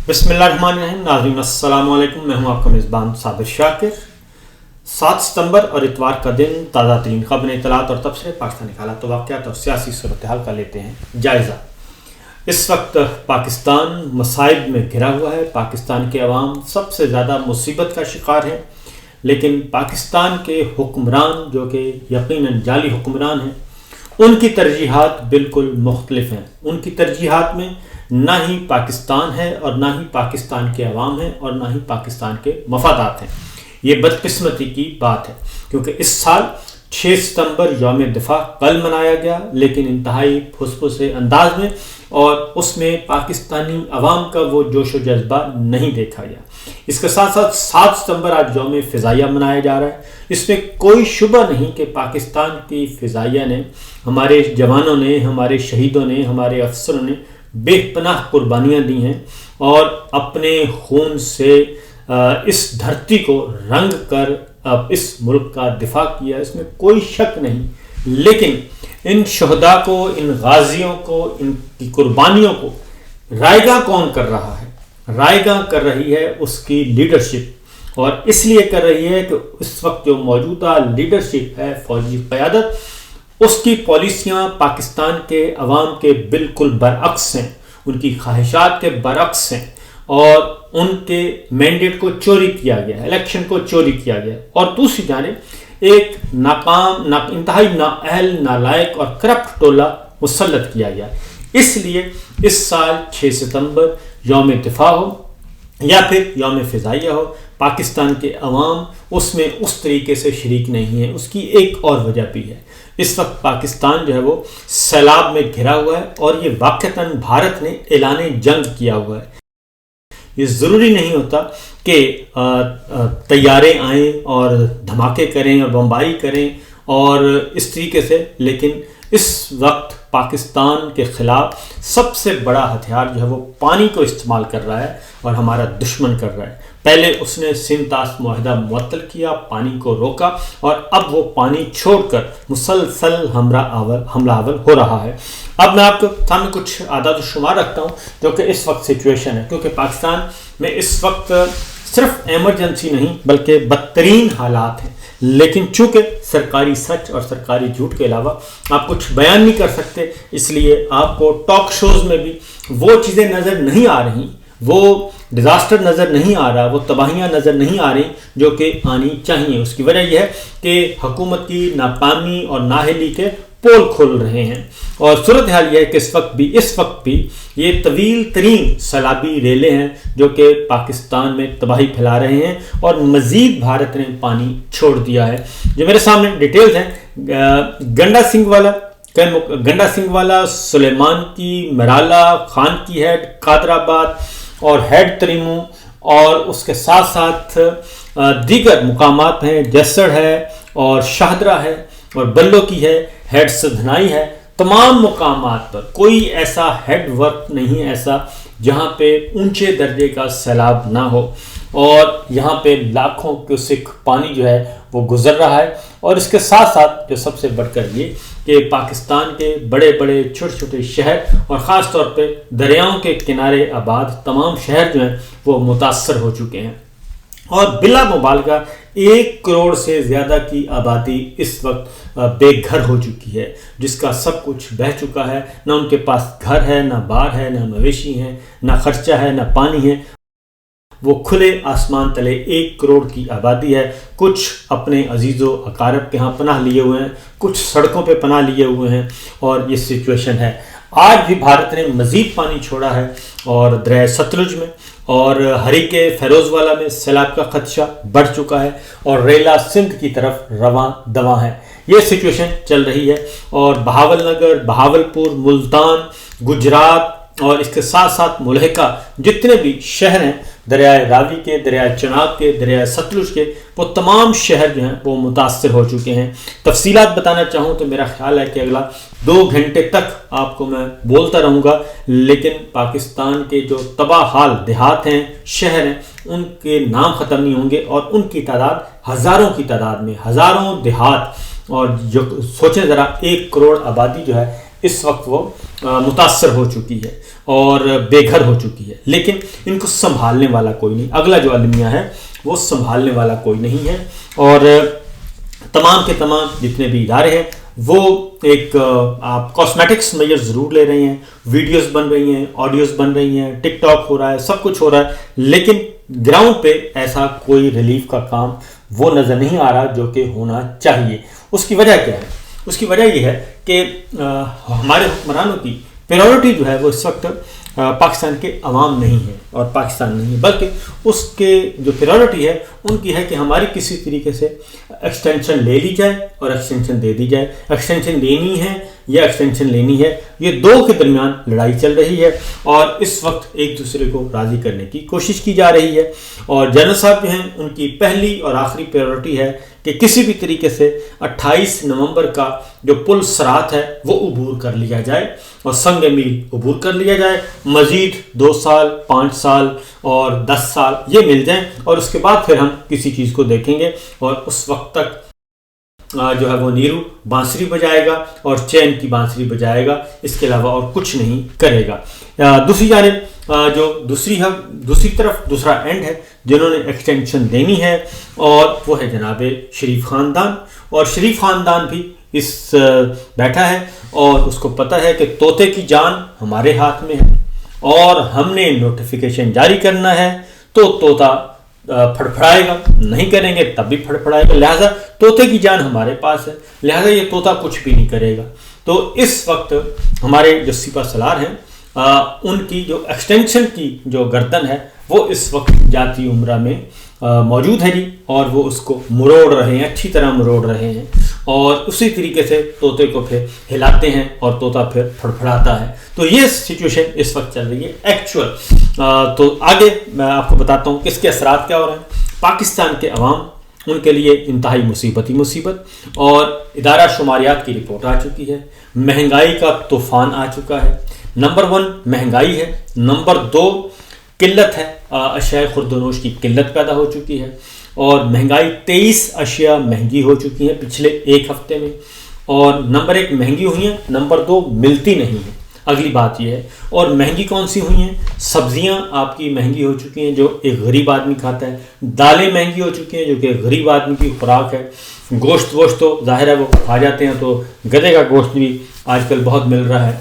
بسم اللہ الرحمن الرحیم. ناظرین السلام علیکم. میں ہوں آپ کا میزبان صابر شاکر. 7 ستمبر اور اتوار کا دن. تازہ ترین خبریں، اطلاعات اور تبصرے پاکستانی حالات و واقعات اور سیاسی صورتحال کا لیتے ہیں جائزہ. اس وقت پاکستان مصائب میں گھرا ہوا ہے. پاکستان کے عوام سب سے زیادہ مصیبت کا شکار ہے، لیکن پاکستان کے حکمران جو کہ یقیناً جعلی حکمران ہیں، ان کی ترجیحات بالکل مختلف ہیں. ان کی ترجیحات میں نہ ہی پاکستان ہے اور نہ ہی پاکستان کے عوام ہیں اور نہ ہی پاکستان کے مفادات ہیں. یہ بدقسمتی کی بات ہے، کیونکہ اس سال 6 ستمبر یوم دفاع کل منایا گیا، لیکن انتہائی پھسپھسے انداز میں، اور اس میں پاکستانی عوام کا وہ جوش و جذبہ نہیں دیکھا گیا. اس کے ساتھ ساتھ 7 ستمبر آج یوم فضائیہ منایا جا رہا ہے. اس میں کوئی شبہ نہیں کہ پاکستان کی فضائیہ نے، ہمارے جوانوں نے، ہمارے شہیدوں نے، ہمارے افسروں نے بے پناہ قربانیاں دی ہیں اور اپنے خون سے اس دھرتی کو رنگ کر اس ملک کا دفاع کیا. اس میں کوئی شک نہیں. لیکن ان شہداء کو، ان غازیوں کو، ان کی قربانیوں کو رائے گاہ کون کر رہا ہے؟ رائے گاہ کر رہی ہے اس کی لیڈرشپ، اور اس لیے کر رہی ہے کہ اس وقت جو موجودہ لیڈرشپ ہے، فوجی قیادت، اس کی پالیسیاں پاکستان کے عوام کے بالکل برعکس ہیں، ان کی خواہشات کے برعکس ہیں، اور ان کے مینڈیٹ کو چوری کیا گیا، الیکشن کو چوری کیا گیا. اور دوسری جانب ایک ناکام، انتہائی نااہل، نالائق اور کرپٹ ٹولہ مسلط کیا گیا. اس لیے اس سال 6 ستمبر یوم دفاع ہو یا پھر یوم فضائیہ ہو، پاکستان کے عوام اس میں اس طریقے سے شریک نہیں ہے. اس کی ایک اور وجہ بھی ہے. اس وقت پاکستان جو ہے وہ سیلاب میں گھرا ہوا ہے، اور یہ واقعتاً بھارت نے اعلان جنگ کیا ہوا ہے. یہ ضروری نہیں ہوتا کہ طیارے آئیں اور دھماکے کریں اور بمباری کریں اور اس طریقے سے، لیکن اس وقت پاکستان کے خلاف سب سے بڑا ہتھیار جو ہے وہ پانی کو استعمال کر رہا ہے، اور ہمارا دشمن کر رہا ہے. پہلے اس نے سندھ طاس معاہدہ معطل کیا، پانی کو روکا، اور اب وہ پانی چھوڑ کر مسلسل حملہ آور ہو رہا ہے. اب میں آپ کے سامنے کچھ اعداد و شمار رکھتا ہوں جو کہ اس وقت سچویشن ہے، کیونکہ پاکستان میں اس وقت صرف ایمرجنسی نہیں بلکہ بدترین حالات ہیں. لیکن چونکہ سرکاری سچ اور سرکاری جھوٹ کے علاوہ آپ کچھ بیان نہیں کر سکتے، اس لیے آپ کو ٹاک شوز میں بھی وہ چیزیں نظر نہیں آ رہی، وہ ڈیزاسٹر نظر نہیں آ رہا، وہ تباہیاں نظر نہیں آ رہی جو کہ آنی چاہیے. اس کی وجہ یہ ہے کہ حکومت کی ناکامی اور نااہلی کے پول کھل رہے ہیں. اور صورتحال یہ ہے کہ اس وقت بھی یہ طویل ترین سیلابی ریلیں ہیں جو کہ پاکستان میں تباہی پھیلا رہے ہیں، اور مزید بھارت نے پانی چھوڑ دیا ہے. جو میرے سامنے ڈیٹیلز ہیں، گنڈا سنگھ والا، سلیمان کی، مرالا، خان کی ہیڈ، قادر آباد اور ہیڈ تریمو، اور اس کے ساتھ ساتھ دیگر مقامات ہیں، جسڑ ہے اور شاہدرہ ہے اور بلو کی ہے، ہیڈ سدھنائی ہے. تمام مقامات پر کوئی ایسا ہیڈ ورک نہیں ایسا جہاں پہ اونچے درجے کا سیلاب نہ ہو، اور یہاں پہ لاکھوں کیوسک پانی جو ہے وہ گزر رہا ہے. اور اس کے ساتھ ساتھ جو سب سے بڑھ کر یہ کہ پاکستان کے بڑے بڑے چھوٹے چھوٹے شہر اور خاص طور پہ دریاؤں کے کنارے آباد تمام شہر جو ہیں وہ متاثر ہو چکے ہیں، اور بلا مبالغہ 1 کروڑ سے زیادہ کی آبادی اس وقت بے گھر ہو چکی ہے، جس کا سب کچھ بہہ چکا ہے. نہ ان کے پاس گھر ہے، نہ بار ہے، نہ مویشی ہیں، نہ خرچہ ہے، نہ پانی ہے. وہ کھلے آسمان تلے 1 کروڑ کی آبادی ہے. کچھ اپنے عزیز و اقارب کے ہاں پناہ لیے ہوئے ہیں، کچھ سڑکوں پہ پناہ لیے ہوئے ہیں، اور یہ سچویشن ہے. آج بھی بھارت نے مزید پانی چھوڑا ہے، اور دریائے ستلج میں اور ہری کے فیروز والا میں سیلاب کا خدشہ بڑھ چکا ہے، اور ریلا سندھ کی طرف رواں دواں ہے. یہ سچویشن چل رہی ہے، اور بہاول نگر، بہاولپور، ملتان، گجرات اور اس کے ساتھ ساتھ ملحقہ جتنے بھی شہر ہیں، دریائے راوی کے، دریائے چناب کے، دریائے ستلج کے، وہ تمام شہر جو ہیں وہ متاثر ہو چکے ہیں. تفصیلات بتانا چاہوں تو میرا خیال ہے کہ اگلا 2 گھنٹے تک آپ کو میں بولتا رہوں گا، لیکن پاکستان کے جو تباہ حال دیہات ہیں، شہر ہیں، ان کے نام ختم نہیں ہوں گے، اور ان کی تعداد ہزاروں کی تعداد میں، ہزاروں دیہات. اور جو سوچیں ذرا 1 کروڑ آبادی جو ہے اس وقت وہ متاثر ہو چکی ہے اور بے گھر ہو چکی ہے، لیکن ان کو سنبھالنے والا کوئی نہیں، اگلا جو المیہ ہے وہ سنبھالنے والا کوئی نہیں ہے، اور تمام کے تمام جتنے بھی ادارے ہیں وہ ایک آپ کاسمیٹکس میجر ضرور لے رہے ہیں، ویڈیوز بن رہی ہیں، آڈیوز بن رہی ہیں، ٹک ٹاک ہو رہا ہے، سب کچھ ہو رہا ہے، لیکن گراؤنڈ پہ ایسا کوئی ریلیف کا کام وہ نظر نہیں آ رہا جو کہ ہونا چاہیے۔ اس کی وجہ کیا ہے؟ اس کی وجہ یہ ہے کہ ہمارے حکمرانوں کی پریورٹی جو ہے وہ اس وقت پاکستان کے عوام نہیں ہے اور پاکستان نہیں ہے، بلکہ اس کے جو پریورٹی ہے ان کی ہے کہ ہماری کسی طریقے سے ایکسٹینشن لے لی جائے اور ایکسٹینشن دے دی جائے، ایکسٹینشن لینی ہے یا ایکسٹینشن لینی ہے، یہ دو کے درمیان لڑائی چل رہی ہے اور اس وقت ایک دوسرے کو راضی کرنے کی کوشش کی جا رہی ہے۔ اور جنرل صاحب جو ہیں ان کی پہلی اور آخری پریورٹی ہے کہ کسی بھی طریقے سے 28 نومبر کا جو پل صراط ہے وہ عبور کر لیا جائے اور سنگ میل عبور کر لیا جائے، مزید 2 سال 5 سال اور 10 سال یہ مل جائیں، اور اس کے بعد پھر ہم کسی چیز کو دیکھیں گے، اور اس وقت تک جو ہے وہ نیرو بانسری بجائے گا اور چین کی بانسری بجائے گا، اس کے علاوہ اور کچھ نہیں کرے گا۔ دوسری جانب جو دوسری طرف دوسرا اینڈ ہے جنہوں نے ایکسٹینشن دینی ہے، اور وہ ہے جناب شریف خاندان، اور شریف خاندان بھی اس بیٹھا ہے اور اس کو پتہ ہے کہ طوطے کی جان ہمارے ہاتھ میں ہے اور ہم نے نوٹیفیکیشن جاری کرنا ہے تو طوطا پھڑپھڑائے گا، نہیں کریں گے تب بھی پھڑپھڑائے گا، لہٰذا طوطے کی جان ہمارے پاس ہے، لہٰذا یہ طوطا کچھ بھی نہیں کرے گا۔ تو اس وقت ہمارے جو سپہ سالار ہیں ان کی جو ایکسٹینشن کی جو گردن ہے وہ اس وقت جاتی عمرہ میں موجود ہے جی، اور وہ اس کو مروڑ رہے ہیں، اچھی طرح مروڑ رہے ہیں، اور اسی طریقے سے طوطے کو پھر ہلاتے ہیں اور طوطا پھر پھڑپھڑاتا ہے۔ تو یہ سچویشن اس وقت چل رہی ہے ایکچوئل۔ تو آگے میں آپ کو بتاتا ہوں کہ اس کے اثرات کیا ہو رہے ہیں۔ پاکستان کے عوام ان کے لیے انتہائی مصیبت ہی مصیبت، اور ادارہ شماریات کی رپورٹ آ چکی ہے، مہنگائی کا طوفان آ چکا ہے۔ نمبر 1 مہنگائی ہے، نمبر 2 قلت ہے، اشیاء خوردونوش کی قلت پیدا ہو چکی ہے، اور مہنگائی 23 اشیاء مہنگی ہو چکی ہیں پچھلے ایک ہفتے میں، اور نمبر 1 مہنگی ہوئی ہیں، نمبر 2 ملتی نہیں ہیں۔ اگلی بات یہ ہے، اور مہنگی کون سی ہوئی ہیں؟ سبزیاں آپ کی مہنگی ہو چکی ہیں جو ایک غریب آدمی کھاتا ہے، دالیں مہنگی ہو چکی ہیں جو کہ غریب آدمی کی خوراک ہے، گوشت تو ظاہر ہے وہ کھا جاتے ہیں، تو گدھے کا گوشت بھی آج کل بہت مل رہا ہے،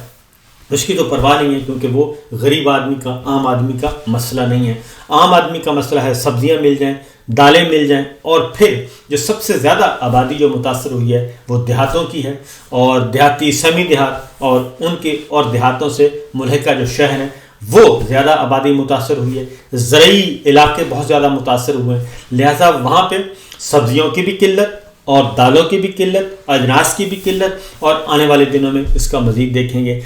اس کی تو پرواہ نہیں ہے کیونکہ وہ غریب آدمی کا، عام آدمی کا مسئلہ نہیں ہے۔ عام آدمی کا مسئلہ ہے سبزیاں مل جائیں، دالیں مل جائیں، اور پھر جو سب سے زیادہ آبادی جو متاثر ہوئی ہے وہ دیہاتوں کی ہے، اور دیہاتی سیمی دیہات اور ان کے اور دیہاتوں سے ملحقہ جو شہر ہیں وہ زیادہ آبادی متاثر ہوئی ہے، زرعی علاقے بہت زیادہ متاثر ہوئے ہیں، لہٰذا وہاں پہ سبزیوں کی بھی قلت اور دالوں کی بھی قلت، اجناس کی بھی قلت، اور آنے والے دنوں میں اس کا مزید دیکھیں گے۔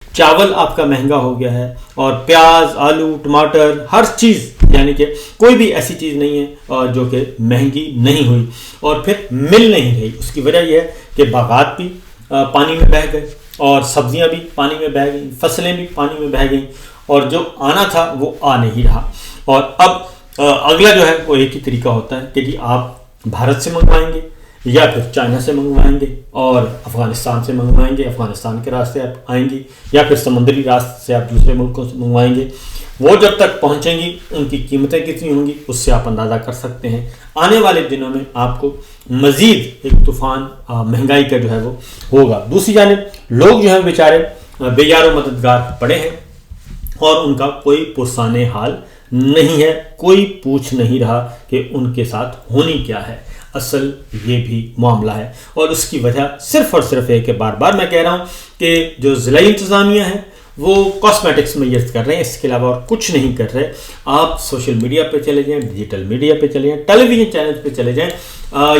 چاول آپ کا مہنگا ہو گیا ہے، اور پیاز، آلو، ٹماٹر، ہر چیز، یعنی کہ کوئی بھی ایسی چیز نہیں ہے جو کہ مہنگی نہیں ہوئی، اور پھر مل نہیں رہی۔ اس کی وجہ یہ ہے کہ باغات بھی پانی میں بہہ گئے، اور سبزیاں بھی پانی میں بہہ گئیں، فصلیں بھی پانی میں بہہ گئیں، اور جو آنا تھا وہ آ نہیں رہا۔ اور اب اگلا جو ہے وہ ایک ہی طریقہ ہوتا ہے کہ جی آپ بھارت سے منگوائیں گے یا پھر چائنا سے منگوائیں گے اور افغانستان سے منگوائیں گے، افغانستان کے راستے آپ آئیں گی، یا پھر سمندری راستے سے آپ دوسرے ملکوں سے منگوائیں گے۔ وہ جب تک پہنچیں گی ان کی قیمتیں کتنی ہوں گی اس سے آپ اندازہ کر سکتے ہیں۔ آنے والے دنوں میں آپ کو مزید ایک طوفان مہنگائی کا جو ہے وہ ہوگا۔ دوسری جانب لوگ جو ہیں بیچارے بے یار و مددگار پڑے ہیں، اور ان کا کوئی پرسان حال نہیں ہے، کوئی پوچھ نہیں رہا کہ ان کے ساتھ ہونی کیا ہے۔ اصل یہ بھی معاملہ ہے، اور اس کی وجہ صرف اور صرف ہے کہ بار بار میں کہہ رہا ہوں کہ جو ضلعی انتظامیہ ہے وہ کاسمیٹکس میجرز کر رہے ہیں، اس کے علاوہ اور کچھ نہیں کر رہے۔ آپ سوشل میڈیا پہ چلے جائیں، ڈیجیٹل میڈیا پہ چلے جائیں، ٹیلی ویژن چینل پہ چلے جائیں،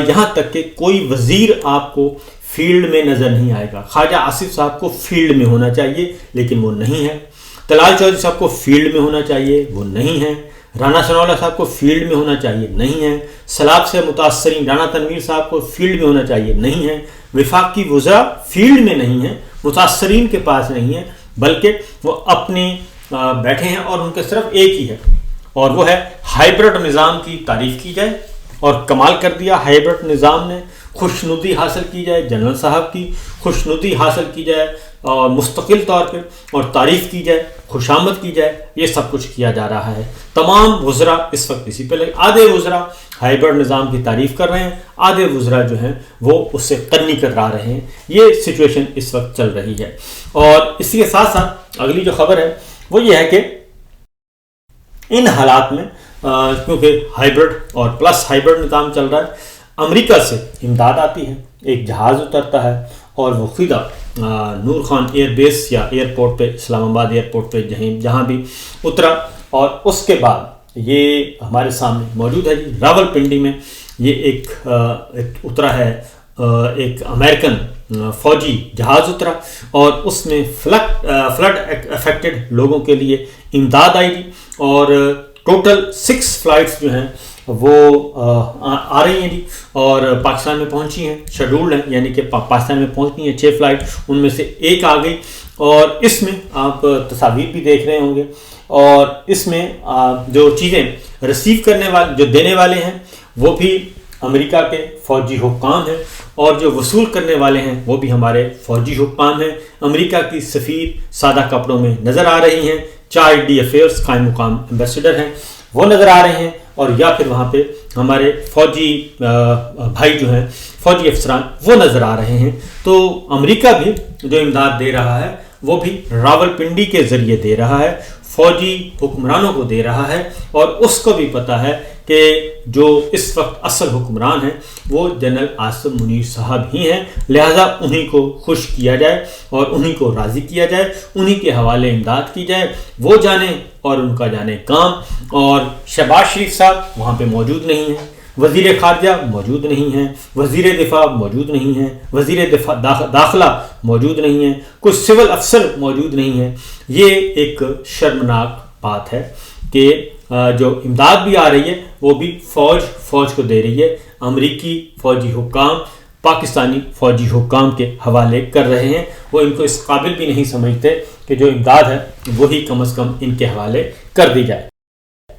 یہاں تک کہ کوئی وزیر آپ کو فیلڈ میں نظر نہیں آئے گا۔ خواجہ آصف صاحب کو فیلڈ میں ہونا چاہیے لیکن وہ نہیں ہے، طلال چودھری صاحب کو فیلڈ میں ہونا چاہیے، وہ نہیں ہے، رانا ثناءاللہ صاحب کو فیلڈ میں ہونا چاہیے، نہیں ہے، سیلاب سے متاثرین رانا تنویر صاحب کو فیلڈ میں ہونا چاہیے، نہیں ہے، وفاقی وزراء فیلڈ میں نہیں ہیں، متاثرین کے پاس نہیں ہے، بلکہ وہ اپنے بیٹھے ہیں، اور ان کے صرف ایک ہی ہے، اور وہ ہے ہائیبرڈ نظام کی تعریف کی جائے، اور کمال کر دیا ہائیبرڈ نظام نے، خوشنودی حاصل کی جائے جنرل صاحب کی، خوشنودی حاصل کی جائے اور مستقل طور پہ اور تعریف کی جائے، خوشامد کی جائے، یہ سب کچھ کیا جا رہا ہے۔ تمام وزراء اس وقت اسی پہ لگے، آدھے وزراء ہائبرڈ نظام کی تعریف کر رہے ہیں، آدھے وزراء جو ہیں وہ اس سے قنی کترا رہے ہیں۔ یہ سچویشن اس وقت چل رہی ہے۔ اور اسی کے ساتھ ساتھ اگلی جو خبر ہے وہ یہ ہے کہ ان حالات میں کیونکہ ہائبرڈ اور پلس ہائبرڈ نظام چل رہا ہے، امریکہ سے امداد آتی ہے، ایک جہاز اترتا ہے اور وہ خودہ نور خان ایئر بیس یا ایئرپورٹ پہ، اسلام آباد ایئرپورٹ پہ جہاں بھی اترا، اور اس کے بعد یہ ہمارے سامنے موجود ہے جی راول پنڈی میں یہ ایک اترا ہے، ایک امریکن فوجی جہاز اترا اور اس میں فلڈ افیکٹڈ لوگوں کے لیے امداد آئی گی، اور ٹوٹل 6 فلائٹس جو ہیں وہ آ رہی ہیں جی اور پاکستان میں پہنچی ہیں، شیڈولڈ ہیں، یعنی کہ پاکستان میں پہنچنی ہے 6 فلائٹ، ان میں سے ایک آ گئی، اور اس میں آپ تصاویر بھی دیکھ رہے ہوں گے، اور اس میں جو چیزیں ریسیو کرنے والے، جو دینے والے ہیں وہ بھی امریکہ کے فوجی حکام ہیں، اور جو وصول کرنے والے ہیں وہ بھی ہمارے فوجی حکام ہیں۔ امریکہ کی سفیر سادہ کپڑوں میں نظر آ رہی ہیں، 4 ڈی افیئرس قائم مقام ایمبیسڈر ہیں وہ نظر آ رہے ہیں، اور یا پھر وہاں پہ ہمارے فوجی بھائی جو ہیں، فوجی افسران وہ نظر آ رہے ہیں۔ تو امریکہ بھی جو امداد دے رہا ہے وہ بھی راول پنڈی کے ذریعے دے رہا ہے، فوجی حکمرانوں کو دے رہا ہے، اور اس کو بھی پتہ ہے کہ جو اس وقت اصل حکمران ہیں وہ جنرل عاصم منیر صاحب ہی ہیں، لہٰذا انہی کو خوش کیا جائے اور انہی کو راضی کیا جائے، انہی کے حوالے امداد کی جائے، وہ جانیں اور ان کا جانے کام۔ اور شہباز شریف صاحب وہاں پہ موجود نہیں ہیں، وزیر خارجہ موجود نہیں ہیں، وزیر دفاع موجود نہیں ہیں، وزیر دفاع داخلہ موجود نہیں ہیں، کوئی سول افسر موجود نہیں ہیں۔ یہ ایک شرمناک بات ہے کہ جو امداد بھی آ رہی ہے وہ بھی فوج کو دے رہی ہے، امریکی فوجی حکام پاکستانی فوجی حکام کے حوالے کر رہے ہیں، وہ ان کو اس قابل بھی نہیں سمجھتے کہ جو امداد ہے وہی کم از کم ان کے حوالے کر دی جائے۔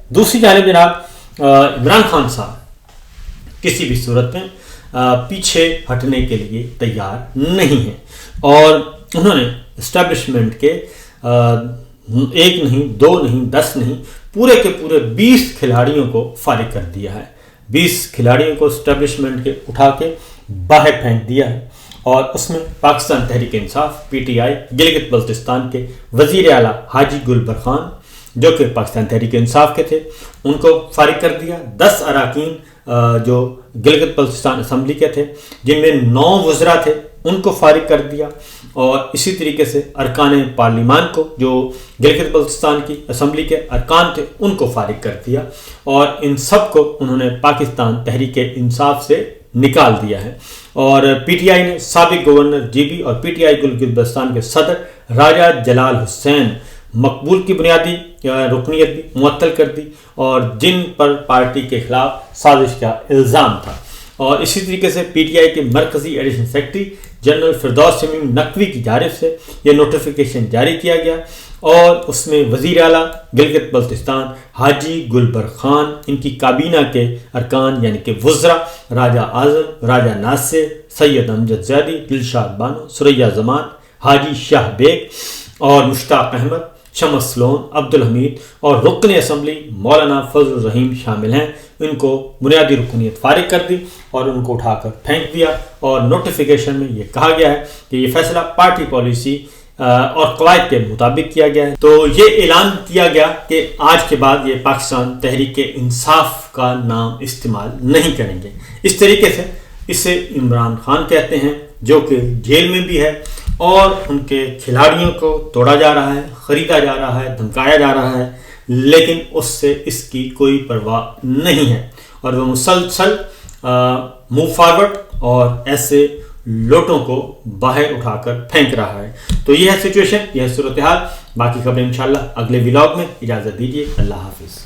دوسری جانب جناب عمران خان صاحب کسی بھی صورت میں پیچھے ہٹنے کے لیے تیار نہیں ہیں، اور انہوں نے اسٹیبلشمنٹ کے 1 نہیں 2 نہیں 10 نہیں پورے کے پورے 20 کھلاڑیوں کو فارغ کر دیا ہے، 20 کھلاڑیوں کو اسٹیبلشمنٹ کے اٹھا کے باہر پھینک دیا ہے، اور اس میں Pakistan Tehreek Insaf P T I Gilgit Baltistan کے وزیر اعلیٰ حاجی گلبر خان جو کہ پاکستان تحریک انصاف کے تھے ان کو فارغ کر دیا، 10 اراکین جو گلگت بلتستان اسمبلی کے تھے جن میں 9 وزراء تھے ان کو فارغ کر دیا، اور اسی طریقے سے ارکان پارلیمان کو جو گلگت بلتستان کی اسمبلی کے ارکان تھے ان کو فارغ کر دیا، اور ان سب کو انہوں نے پاکستان تحریک انصاف سے نکال دیا ہے۔ اور پی ٹی آئی نے سابق گورنر جی بی اور P T I Gilgit Baltistan کے صدر راجہ جلال حسین مقبول کی بنیادی رکنیت بھی معطل کر دی، اور جن پر پارٹی کے خلاف سازش کا الزام تھا۔ اور اسی طریقے سے پی ٹی آئی کے مرکزی additional secretary general Firdous Shamim Naqvi کی جانب سے یہ نوٹیفیکیشن جاری کیا گیا، اور اس میں وزیر اعلیٰ گلگت بلتستان حاجی گلبر خان، ان کی کابینہ کے ارکان یعنی کہ وزراء راجہ اعظم، راجہ ناصر، سید امجد زیدی، دلشاد بانو، ثریا زمان، حاجی شاہ بیگ اور مشتاق احمد، شمس لون، عبدالحمید اور رکن اسمبلی مولانا فضل الرحیم شامل ہیں، ان کو بنیادی رکنیت فارغ کر دی اور ان کو اٹھا کر پھینک دیا، اور نوٹیفیکیشن میں یہ کہا گیا ہے کہ یہ فیصلہ پارٹی پالیسی اور قواعد کے مطابق کیا گیا ہے۔ تو یہ اعلان کیا گیا کہ آج کے بعد یہ پاکستان تحریک انصاف کا نام استعمال نہیں کریں گے۔ اس طریقے سے اسے عمران خان کہتے ہیں جو کہ جیل میں بھی ہے، اور ان کے کھلاڑیوں کو توڑا جا رہا ہے، خریدا جا رہا ہے، دھمکایا جا رہا ہے، لیکن اس سے اس کی کوئی پرواہ نہیں ہے، اور وہ مسلسل موو فارورڈ اور ایسے لوٹوں کو باہر اٹھا کر پھینک رہا ہے۔ تو یہ ہے سچویشن، یہ ہے صورتحال۔ باقی خبریں انشاءاللہ اگلے ولاگ میں۔ اجازت دیجیے، اللہ حافظ۔